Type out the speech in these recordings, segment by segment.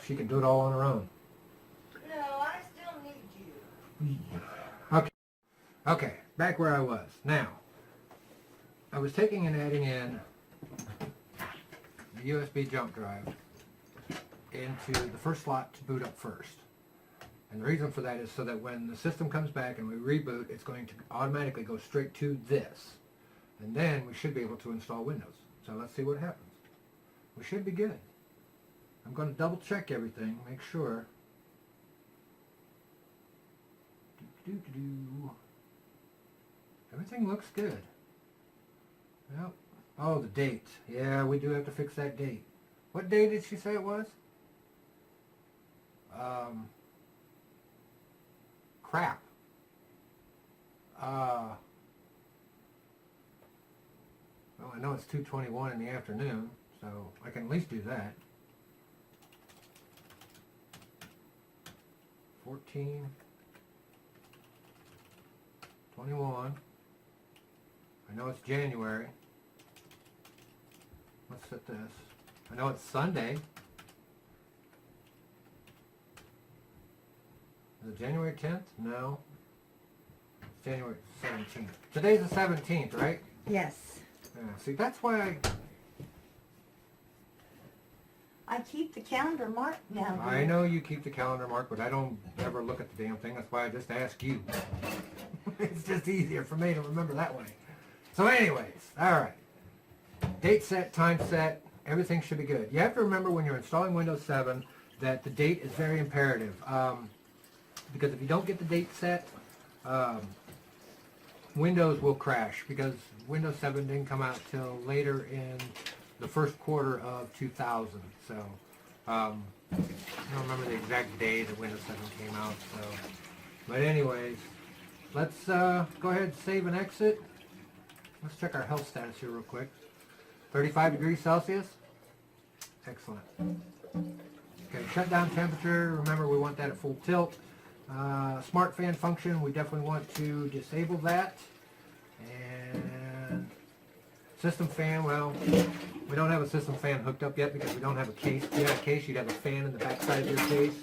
she can do it all on her own. No, I still need you. Okay, back where I was. Now, I was taking and adding in the USB jump drive into the first slot to boot up first. And the reason for that is so that when the system comes back and we reboot, it's going to automatically go straight to this. And then we should be able to install Windows. So let's see what happens. We should be good. I'm going to double check everything, make sure. Everything looks good. Yep. Oh, the date. Yeah, we do have to fix that date. What day did she say it was? Crap. Well, I know it's 2:21 in the afternoon, so I can at least do that. 14, 21. I know it's January. Let's set this. I know it's Sunday. Is it January 10th? No. It's January 17th. Today's the 17th, right? Yes. Yeah, see, that's why I keep the calendar marked now. I know you keep the calendar marked, but I don't ever look at the damn thing. That's why I just ask you. It's just easier for me to remember that way. So anyways, alright. Date set, time set, everything should be good. You have to remember when you're installing Windows 7 that the date is very imperative. Because if you don't get the date set, Windows will crash because Windows 7 didn't come out till later in the first quarter of 2000. So I don't remember the exact day that Windows 7 came out. So, but anyways, let's go ahead and save and exit. Let's check our health status here real quick. 35 degrees Celsius. Excellent. Okay, shutdown temperature. Remember, we want that at full tilt. Smart fan function, we definitely want to disable that. And system fan, well, we don't have a system fan hooked up yet because we don't have a case. If you had a case, you'd have a fan in the back side of your case.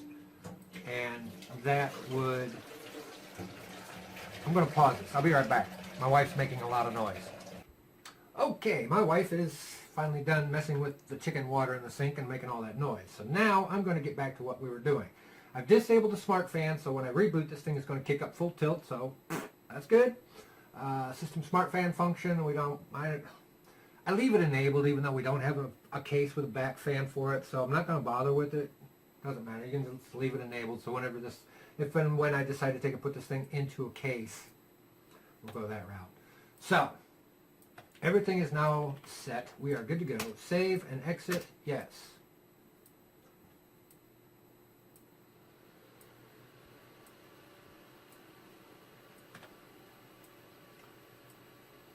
And that would... I'm going to pause this. I'll be right back. My wife's making a lot of noise. Okay, my wife is finally done messing with the chicken water in the sink and making all that noise. So now I'm going to get back to what we were doing. I've disabled the smart fan, so when I reboot, this thing is going to kick up full tilt, so that's good. System smart fan function, I leave it enabled even though we don't have a case with a back fan for it, so I'm not going to bother with it. Doesn't matter, you can just leave it enabled, so whenever if and when I decide to put this thing into a case, we'll go that route. So, everything is now set. We are good to go. Save and exit, yes.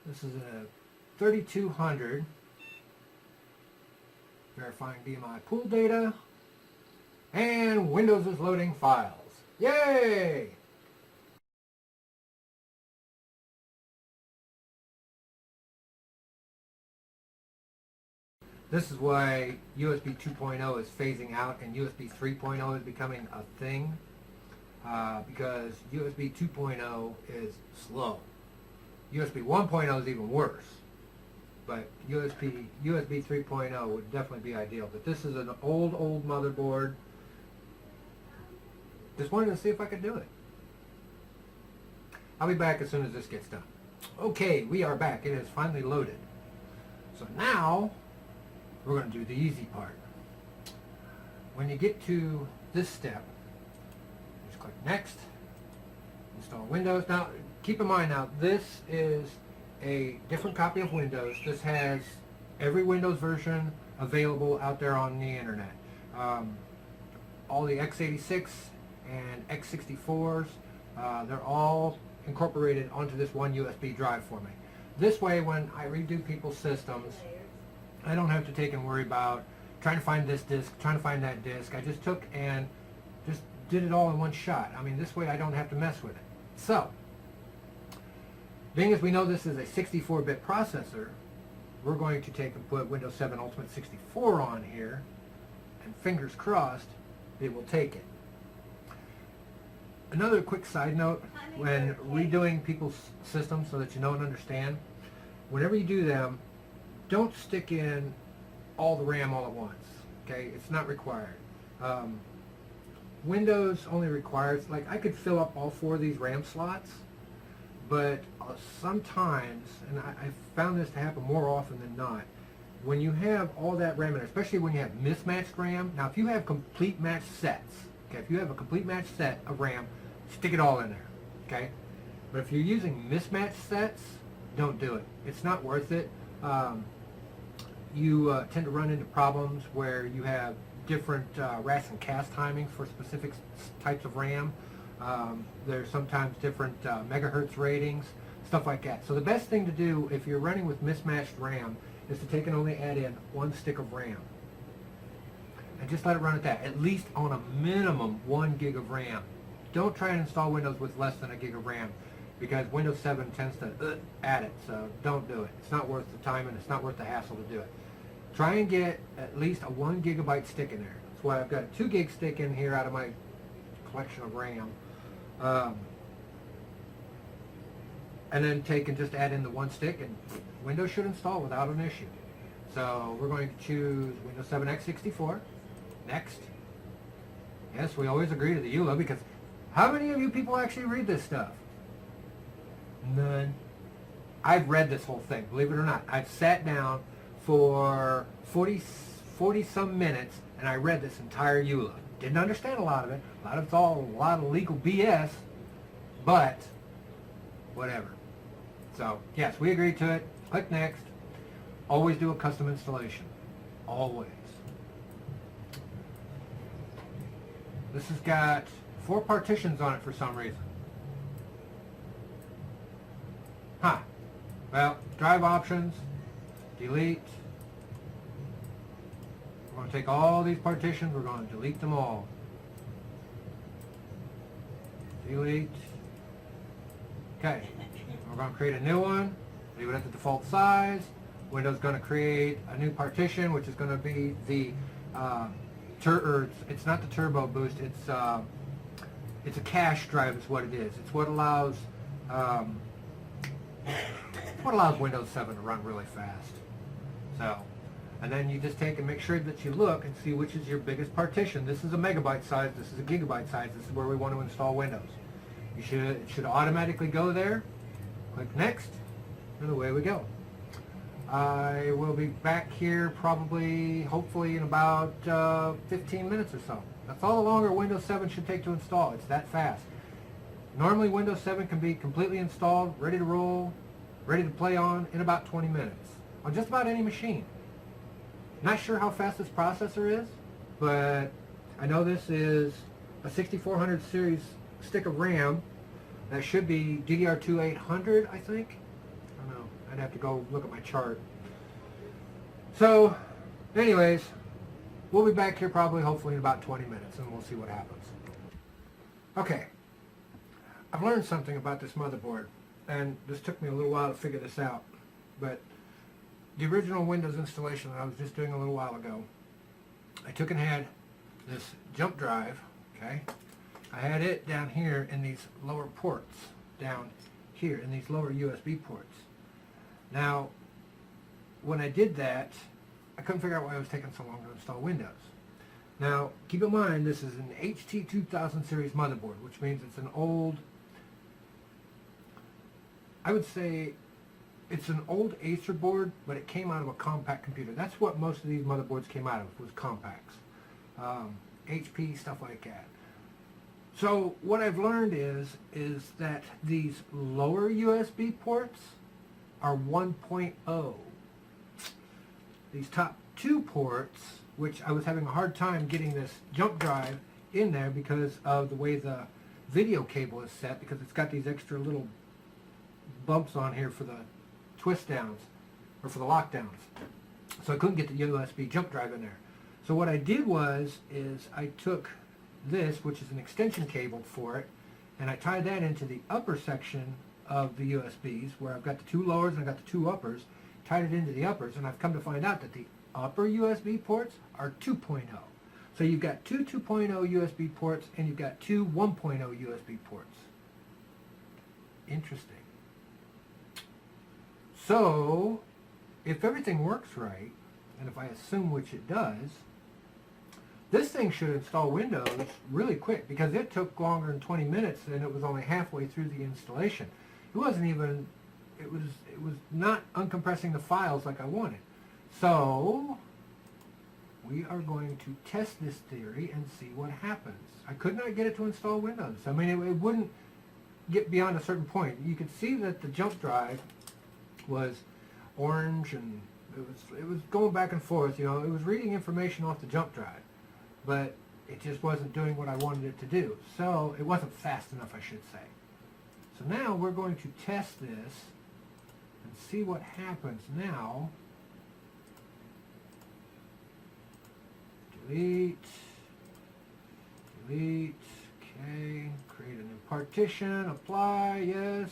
This is a 3200. Verifying DMI pool data. And Windows is loading files. Yay! This is why USB 2.0 is phasing out and USB 3.0 is becoming a thing. Because USB 2.0 is slow. USB 1.0 is even worse, but USB 3.0 would definitely be ideal. But this is an old motherboard. Just wanted to see if I could do it. I'll be back as soon as this gets done. Okay, we are back. It is finally loaded. So now we're going to do the easy part. When you get to this step, just click Next. Install Windows. Now, keep in mind now, this is a different copy of Windows. This has every Windows version available out there on the internet. All the x86 and x64s, they're all incorporated onto this one USB drive for me. This way, when I redo people's systems, I don't have to take and worry about trying to find this disk, trying to find that disk. I just took and just did it all in one shot. I mean, this way I don't have to mess with it. So, being as we know this is a 64-bit processor, we're going to take and put Windows 7 Ultimate 64 on here, and fingers crossed, it will take it. Another quick side note, when redoing people's systems so that you know and understand, whenever you do them, don't stick in all the RAM all at once, okay? It's not required. Windows only requires, like, I could fill up all 4 of these RAM slots, but sometimes, and I found this to happen more often than not, when you have all that RAM in there, especially when you have mismatched RAM. Now, if you have complete matched sets, okay, if you have a complete matched set of RAM, stick it all in there, okay? But if you're using mismatched sets, don't do it. It's not worth it. You tend to run into problems where you have different RAS and CAS timings for specific types of RAM. There's sometimes different megahertz ratings, stuff like that. So the best thing to do if you're running with mismatched RAM is to take and only add in 1 stick of RAM. And just let it run at that, at least on a minimum 1 gig of RAM. Don't try and install Windows with less than a gig of RAM, because Windows 7 tends to add it, so don't do it. It's not worth the time and it's not worth the hassle to do it. Try and get at least a 1 gigabyte stick in there. That's why I've got a 2 gig stick in here out of my collection of RAM. And then take and just add in the 1 stick, and Windows should install without an issue. So we're going to choose Windows 7 x64. Next. Yes, we always agree to the EULA, because how many of you people actually read this stuff? None. I've read this whole thing, believe it or not. I've sat down for 40 some minutes and I read this entire EULA. Didn't understand a lot of it. A lot of legal BS, but whatever. So yes, we agreed to it. Click next. Always do a custom installation. Always. This has got 4 partitions on it for some reason. Huh. Well, drive options, delete. We're going to take all these partitions, we're going to delete them all. Delete. Okay. We're going to create a new one, leave it at the default size. Windows is going to create a new partition, which is going to be the it's not the turbo boost, it's a cache drive is what it is. It's what allows Windows 7 to run really fast. So, and then you just take and make sure that you look and see which is your biggest partition. This is a megabyte size, this is a gigabyte size, this is where we want to install Windows. It should automatically go there. Click next, and away we go. I will be back here probably, hopefully in about 15 minutes or so. That's all the longer Windows 7 should take to install. It's that fast. Normally Windows 7 can be completely installed, ready to roll, ready to play on in about 20 minutes on just about any machine. Not sure how fast this processor is, but I know this is a 6400 series stick of RAM. That should be DDR2 800, I think. I don't know. I'd have to go look at my chart. So, anyways, we'll be back here probably, hopefully, in about 20 minutes, and we'll see what happens. Okay. I've learned something about this motherboard, and this took me a little while to figure this out, but the original Windows installation that I was just doing a little while ago, I took and had this jump drive, okay? I had it down here in these lower ports, down here in these lower USB ports. Now, when I did that, I couldn't figure out why it was taking so long to install Windows. Now, keep in mind, this is an HT2000 series motherboard, which means it's an old, I would say it's an old Acer board, but it came out of a compact computer. That's what most of these motherboards came out of, was compacts. HP, stuff like that. So what I've learned is that these lower USB ports are 1.0. These top 2 ports, which I was having a hard time getting this jump drive in there because of the way the video cable is set, because it's got these extra little bumps on here for the twist downs, or for the lockdowns. So I couldn't get the USB jump drive in there. So what I did is I took this, which is an extension cable for it, and I tied that into the upper section of the USBs, where I've got the 2 lowers and I've got the 2 uppers, tied it into the uppers, and I've come to find out that the upper USB ports are 2.0. So you've got two 2.0 USB ports and you've got two 1.0 USB ports. Interesting. So, if everything works right, and if I assume which it does, this thing should install Windows really quick, because it took longer than 20 minutes and it was only halfway through the installation. It wasn't even, it was not uncompressing the files like I wanted. So, we are going to test this theory and see what happens. I could not get it to install Windows. I mean, it wouldn't get beyond a certain point. You could see that the jump drive was orange, and it was going back and forth. You know, it was reading information off the jump drive, but it just wasn't doing what I wanted it to do. So it wasn't fast enough, I should say. So now we're going to test this and see what happens now. Delete, okay, create a new partition, apply, yes,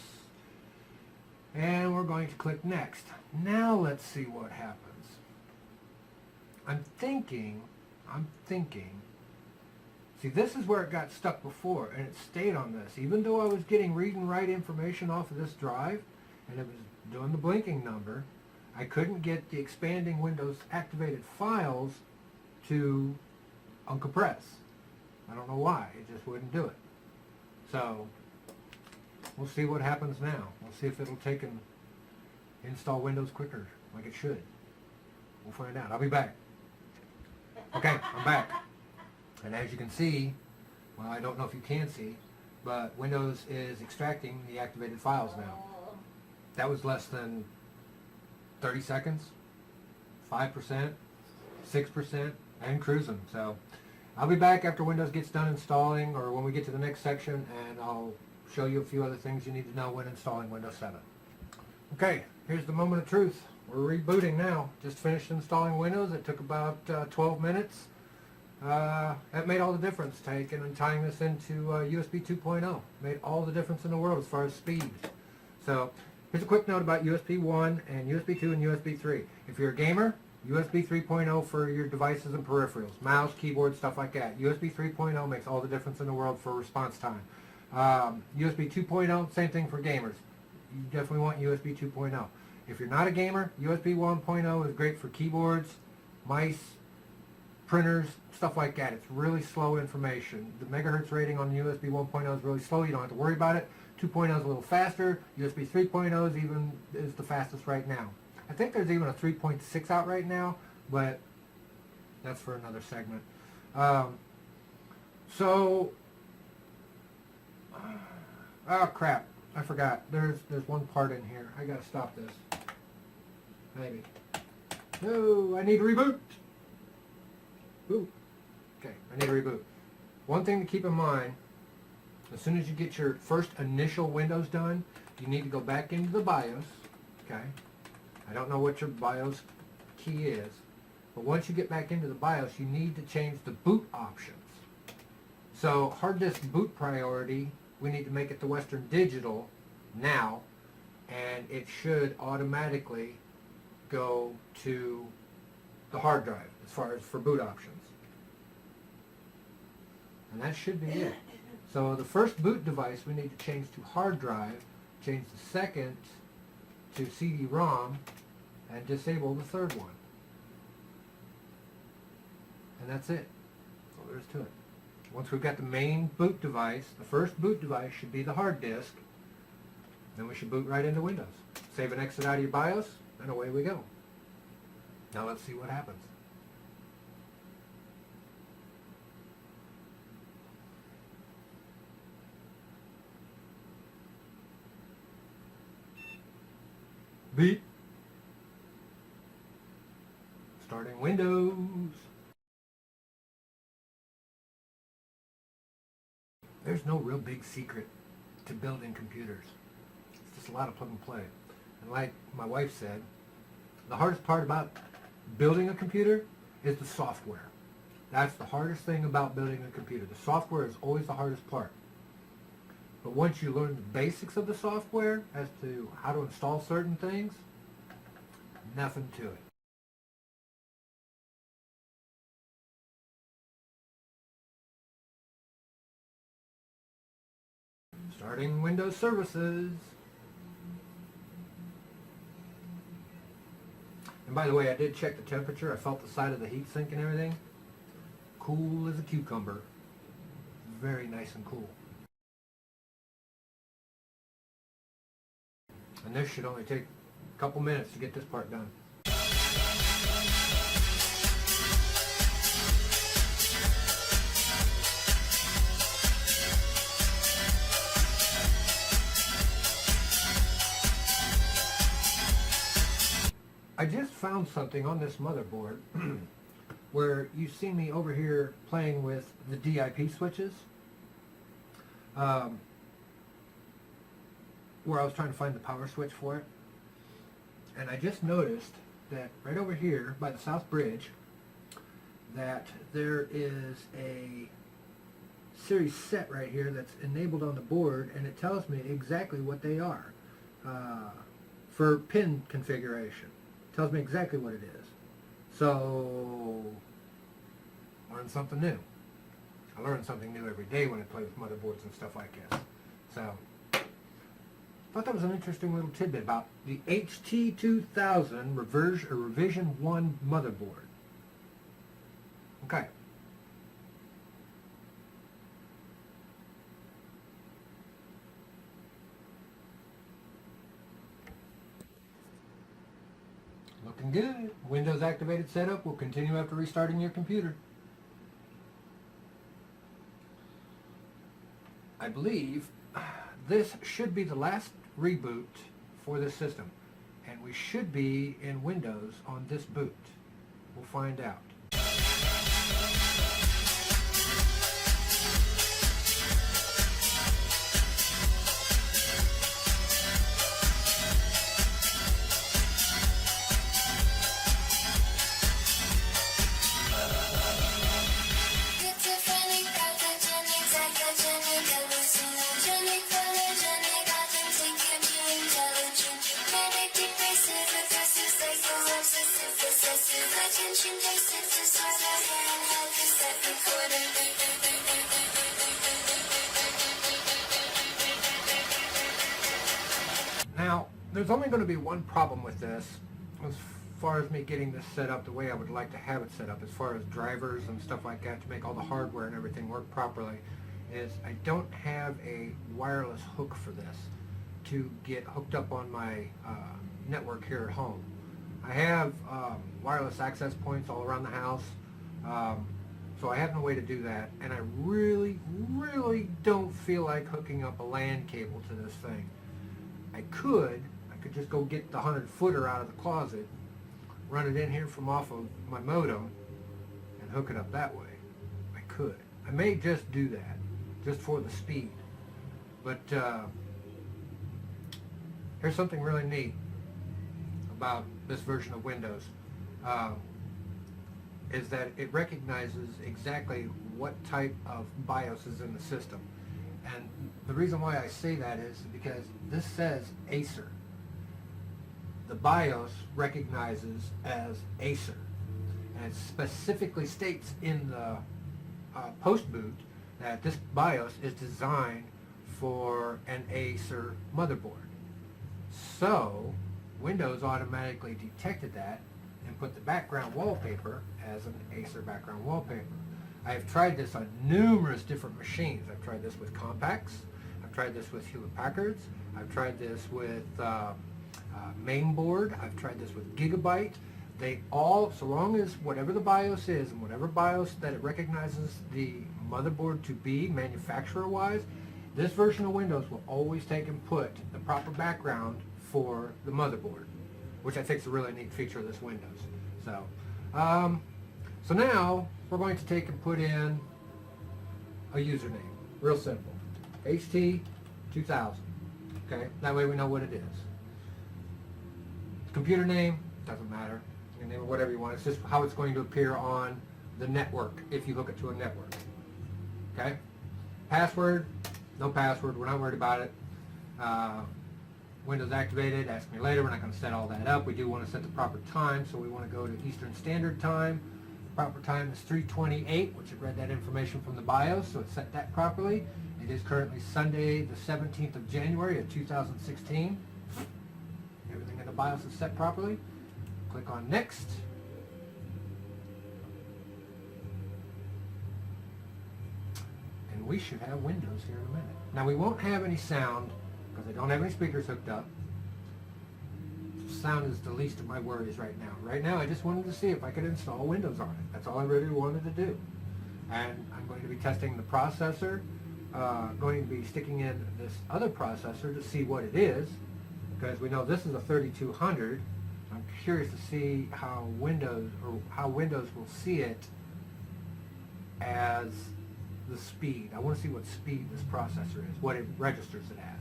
and we're going to click next. Now let's see what happens. I'm thinking, see, this is where it got stuck before, and it stayed on this. Even though I was getting read and write information off of this drive, and it was doing the blinking number, I couldn't get the expanding Windows activated files to uncompress. I don't know why, it just wouldn't do it. So, we'll see what happens now. We'll see if it'll take and install Windows quicker, like it should. We'll find out. I'll be back. Okay, I'm back. And as you can see, well, I don't know if you can see, but Windows is extracting the activated files now. That was less than 30 seconds, 5%, 6%, and cruising. So I'll be back after Windows gets done installing, or when we get to the next section, and I'll show you a few other things you need to know when installing Windows 7. Okay, here's the moment of truth. We're rebooting now. Just finished installing Windows. It took about 12 minutes. That made all the difference, taking and tying this into USB 2.0. Made all the difference in the world as far as speed. So here's a quick note about USB 1 and USB 2 and USB 3. If you're a gamer, USB 3.0 for your devices and peripherals, mouse, keyboard, stuff like that. USB 3.0 makes all the difference in the world for response time. USB 2.0, same thing for gamers. You definitely want USB 2.0. If you're not a gamer, USB 1.0 is great for keyboards, mice, printers, stuff like that. It's really slow information. The megahertz rating on the USB 1.0 is really slow. You don't have to worry about it. 2.0 is a little faster. USB 3.0 is the fastest right now. I think there's even a 3.6 out right now, but that's for another segment. Oh crap, I forgot. There's one part in here. I gotta stop this. Maybe. No, I need to reboot. Ooh. Okay, I need to reboot. One thing to keep in mind, as soon as you get your first initial Windows done, you need to go back into the BIOS, okay? I don't know what your BIOS key is, but once you get back into the BIOS, you need to change the boot options. So hard disk boot priority, we need to make it to Western Digital now, and it should automatically go to the hard drive as far as for boot options. And that should be it. So the first boot device we need to change to hard drive, change the second to CD-ROM, and disable the third one. And that's it. That's all there is to it. Once we've got the main boot device, the first boot device should be the hard disk, then we should boot right into Windows. Save and exit out of your BIOS, and away we go. Now let's see what happens. Beep. Starting Windows. There's no real big secret to building computers. It's just a lot of plug and play. And like my wife said, the hardest part about building a computer is the software. That's the hardest thing about building a computer. The software is always the hardest part. But once you learn the basics of the software as to how to install certain things, nothing to it. Starting Windows services. And by the way, I did check the temperature. I felt the side of the heat sink and everything. Cool as a cucumber. Very nice and cool. And this should only take a couple minutes to get this part done. I just found something on this motherboard where you see me over here playing with the DIP switches, where I was trying to find the power switch for it, and I just noticed that right over here by the south bridge that there is a series set right here that's enabled on the board, and it tells me exactly what they are for pin configuration. Tells me exactly what it is. So, learn something new. I learn something new every day when I play with motherboards and stuff like this. So, thought that was an interesting little tidbit about the HT2000 Revision 1 motherboard. Okay. Looking good. Windows activated setup will continue after restarting your computer. I believe this should be the last reboot for this system, and we should be in Windows on this boot. We'll find out. Now, there's only going to be one problem with this as far as me getting this set up the way I would like to have it set up, as far as drivers and stuff like that to make all the hardware and everything work properly, is I don't have a wireless hook for this to get hooked up on my network here at home. I have wireless access points all around the house, so I have no way to do that, and I really don't feel like hooking up a LAN cable to this thing. I could just go get the 100-footer out of the closet, run it in here from off of my modem, and hook it up that way. I could. I may just do that, just for the speed. But here's something really neat about this version of Windows, is that it recognizes exactly what type of BIOS is in the system. And the reason why I say that is because this says Acer. The BIOS recognizes as Acer. And it specifically states in the post boot that this BIOS is designed for an Acer motherboard. So Windows automatically detected that and put the background wallpaper as an Acer background wallpaper. I have tried this on numerous different machines. I've tried this with Compaqs. I've tried this with Hewlett-Packards. I've tried this with Mainboard. I've tried this with Gigabyte. They all, so long as whatever the BIOS is and whatever BIOS that it recognizes the motherboard to be manufacturer-wise, this version of Windows will always take and put the proper background for the motherboard, which I think is a really neat feature of this Windows. So, so now we're going to take and put in a username. Real simple. HT2000. Okay? That way we know what it is. Computer name, doesn't matter. You can name it whatever you want. It's just how it's going to appear on the network if you hook it to a network. Okay? Password, no password. We're not worried about it. Windows activated, ask me later. We're not going to set all that up. We do want to set the proper time, so we want to go to Eastern Standard Time. Proper time is 3:28, which it read that information from the BIOS, so it set that properly. It is currently Sunday, the 17th of January of 2016. Everything in the BIOS is set properly. Click on Next. And we should have Windows here in a minute. Now we won't have any sound because I don't have any speakers hooked up. Sound is the least of my worries right now. Right now I just wanted to see if I could install Windows on it. That's all I really wanted to do. And I'm going to be testing the processor, going to be sticking in this other processor to see what it is, because we know this is a 3200. I'm curious to see how Windows will see it as the speed. I want to see what speed this processor is, what it registers it as.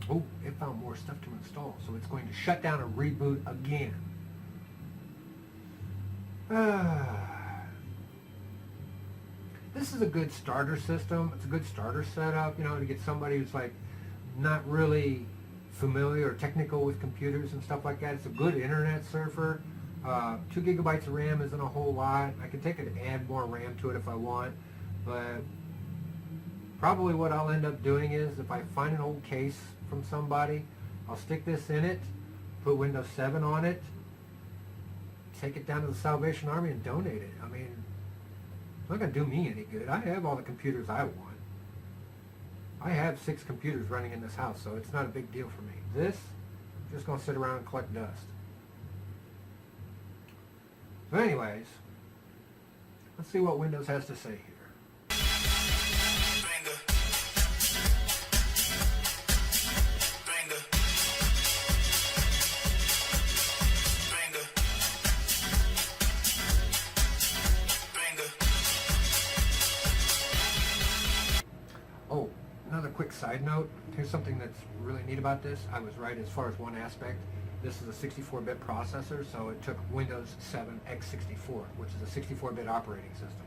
Oh, it found more stuff to install, so it's going to shut down and reboot again. This is a good starter system. It's a good starter setup, you know, to get somebody who's like not really familiar or technical with computers and stuff like that. It's a good internet surfer. 2 gigabytes of RAM isn't a whole lot. I can take it and add more RAM to it if I want, but probably what I'll end up doing is if I find an old case from somebody, I'll stick this in it, put Windows 7 on it, take it down to the Salvation Army and donate it. I mean, it's not going to do me any good. I have all the computers I want. I have 6 computers running in this house, so it's not a big deal for me. This, I'm just going to sit around and collect dust. So anyways, let's see what Windows has to say here. Oh, another quick side note. Here's something that's really neat about this. I was right as far as one aspect. This is a 64-bit processor, so it took Windows 7 x64, which is a 64-bit operating system.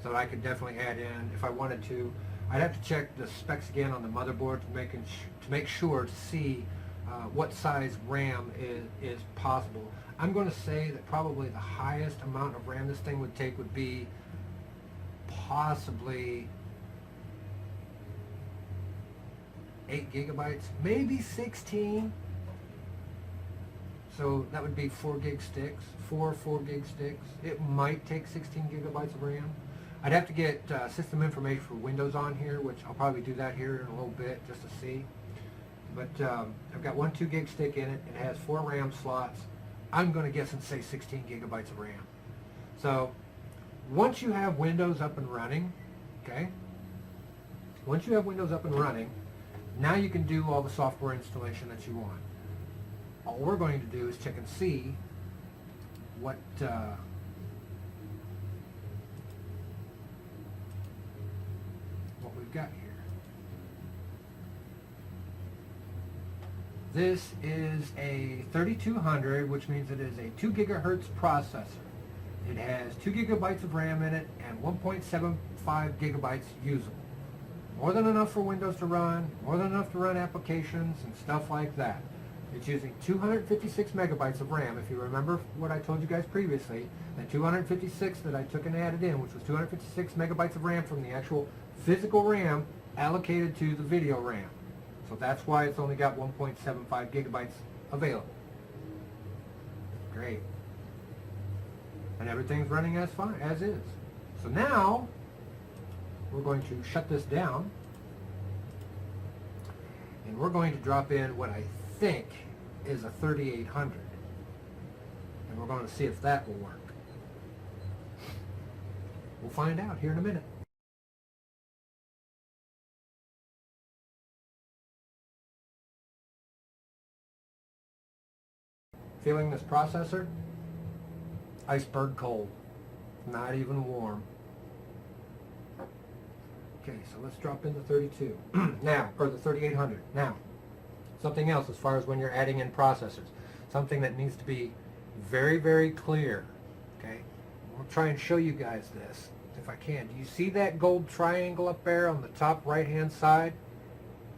So I could definitely add in, if I wanted to, I'd have to check the specs again on the motherboard to make sure to see what size RAM is possible. I'm going to say that probably the highest amount of RAM this thing would take would be possibly 8 gigabytes, maybe 16. So that would be 4 gig sticks, 4 gig sticks. It might take 16 gigabytes of RAM. I'd have to get system information for Windows on here, which I'll probably do that here in a little bit just to see. But I've got one 2 gig stick in it. It has 4 RAM slots. I'm going to guess and say 16 gigabytes of RAM. So once you have Windows up and running, okay, once you have Windows up and running, now you can do all the software installation that you want. All we're going to do is check and see what we've got here. This is a 3200, which means it is a 2 gigahertz processor. It has 2 gigabytes of RAM in it and 1.75 gigabytes usable. More than enough for Windows to run, more than enough to run applications and stuff like that. It's using 256 megabytes of RAM. If you remember what I told you guys previously, that 256 that I took and added in, which was 256 megabytes of RAM from the actual physical RAM allocated to the video RAM. So that's why it's only got 1.75 gigabytes available. Great. And everything's running as fine, as is. So now, we're going to shut this down, and we're going to drop in what I think is a 3800, and we're going to see if that will work. We'll find out here in a minute. Feeling this processor? Iceberg cold, not even warm. Okay, so let's drop in the 32 now, or the 3800. Now, something else as far as when you're adding in processors. Something that needs to be very, very clear. Okay, I'll try and show you guys this if I can. Do you see that gold triangle up there on the top right-hand side?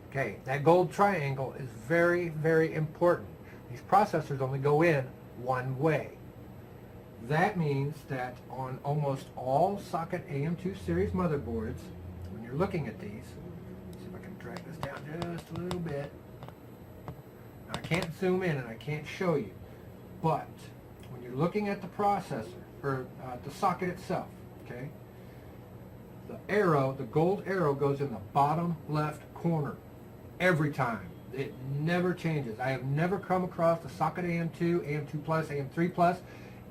Okay, that gold triangle is very, very important. These processors only go in one way. That means that on almost all socket AM2 series motherboards, when you're looking at these, see if I can drag this down just a little bit. Now, I can't zoom in and I can't show you, but when you're looking at the processor, or the socket itself, okay, the arrow, the gold arrow goes in the bottom left corner every time. It never changes. I have never come across the socket AM2, AM2 plus, AM3 plus,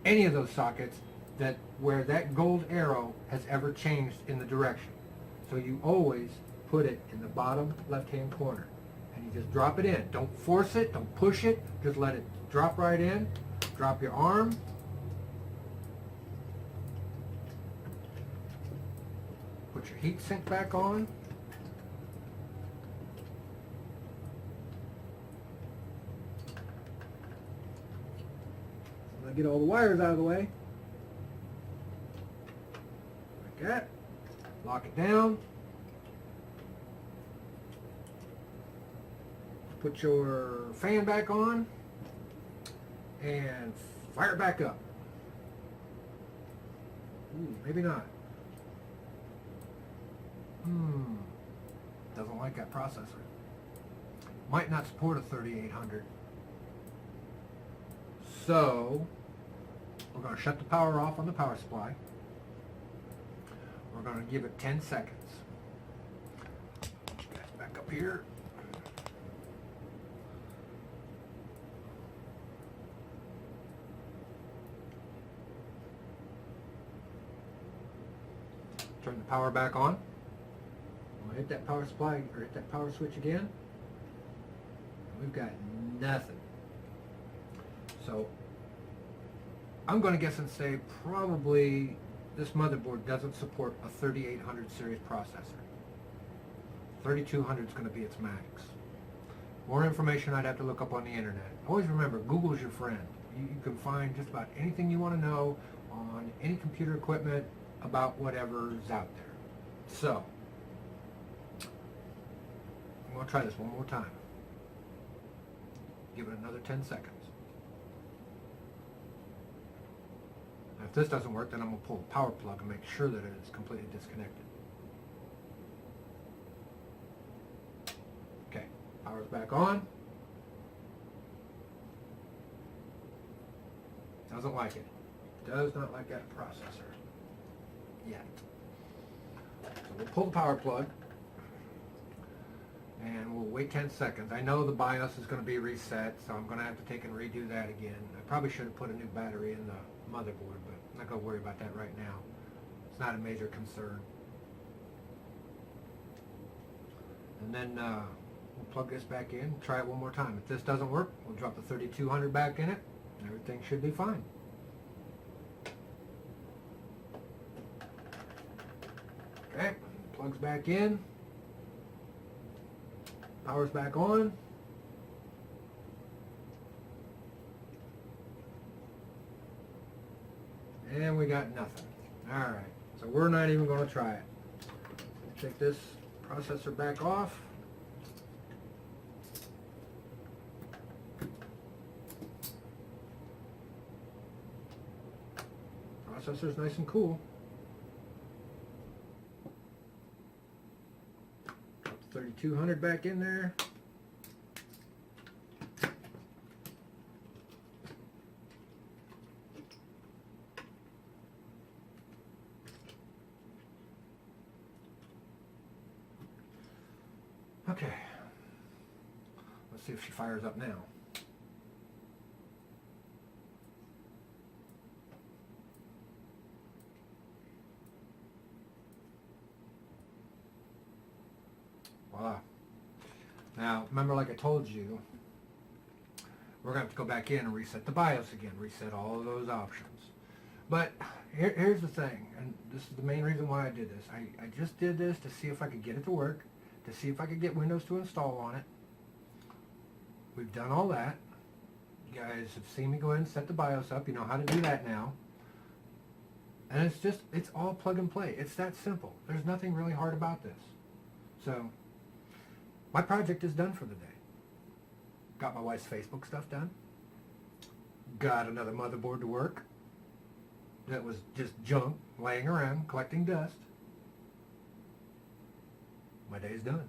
any of those sockets that where that gold arrow has ever changed in the direction. So you always put it in the bottom left-hand corner. And you just drop it in. Don't force it, don't push it, just let it drop right in. Drop your arm. Put your heat sink back on. Get all the wires out of the way. Like that. Lock it down. Put your fan back on and fire it back up. Ooh, maybe not. Doesn't like that processor. Might not support a 3800. So we're going to shut the power off on the power supply. We're going to give it 10 seconds. Put you guys back up here. Turn the power back on. We'll hit that power supply or hit that power switch again. We've got nothing. So I'm going to guess and say probably this motherboard doesn't support a 3800 series processor. 3200 is going to be its max. More information I'd have to look up on the internet. Always remember, Google's your friend. You can find just about anything you want to know on any computer equipment about whatever's out there. So I'm going to try this one more time. Give it another 10 seconds. If this doesn't work, then I'm going to pull the power plug and make sure that it is completely disconnected. Okay, power's back on. Doesn't like it. Does not like that processor yet. So we'll pull the power plug and we'll wait 10 seconds. I know the BIOS is going to be reset, so I'm going to have to take and redo that again. I probably should have put a new battery in the motherboard, but I'm not going to worry about that right now. It's not a major concern. And then we'll plug this back in, try it one more time. If this doesn't work, we'll drop the 3200 back in it, and everything should be fine. Okay, plugs back in. Power's back on. And we got nothing. Alright, so we're not even going to try it. Take this processor back off. Processor's nice and cool. Put the 3200 back in there. Okay, let's see if she fires up now. Voila. Now, remember, like I told you, we're going to have to go back in and reset the BIOS again, reset all of those options. But here's the thing, and this is the main reason why I did this. I just did this to see if I could get it to work, to see if I could get Windows to install on it. We've done all that. You guys have seen me go ahead and set the BIOS up. You know how to do that now. And it's all plug and play. It's that simple. There's nothing really hard about this. So, my project is done for the day. Got my wife's Facebook stuff done. Got another motherboard to work. that was just junk laying around collecting dust, my day's done.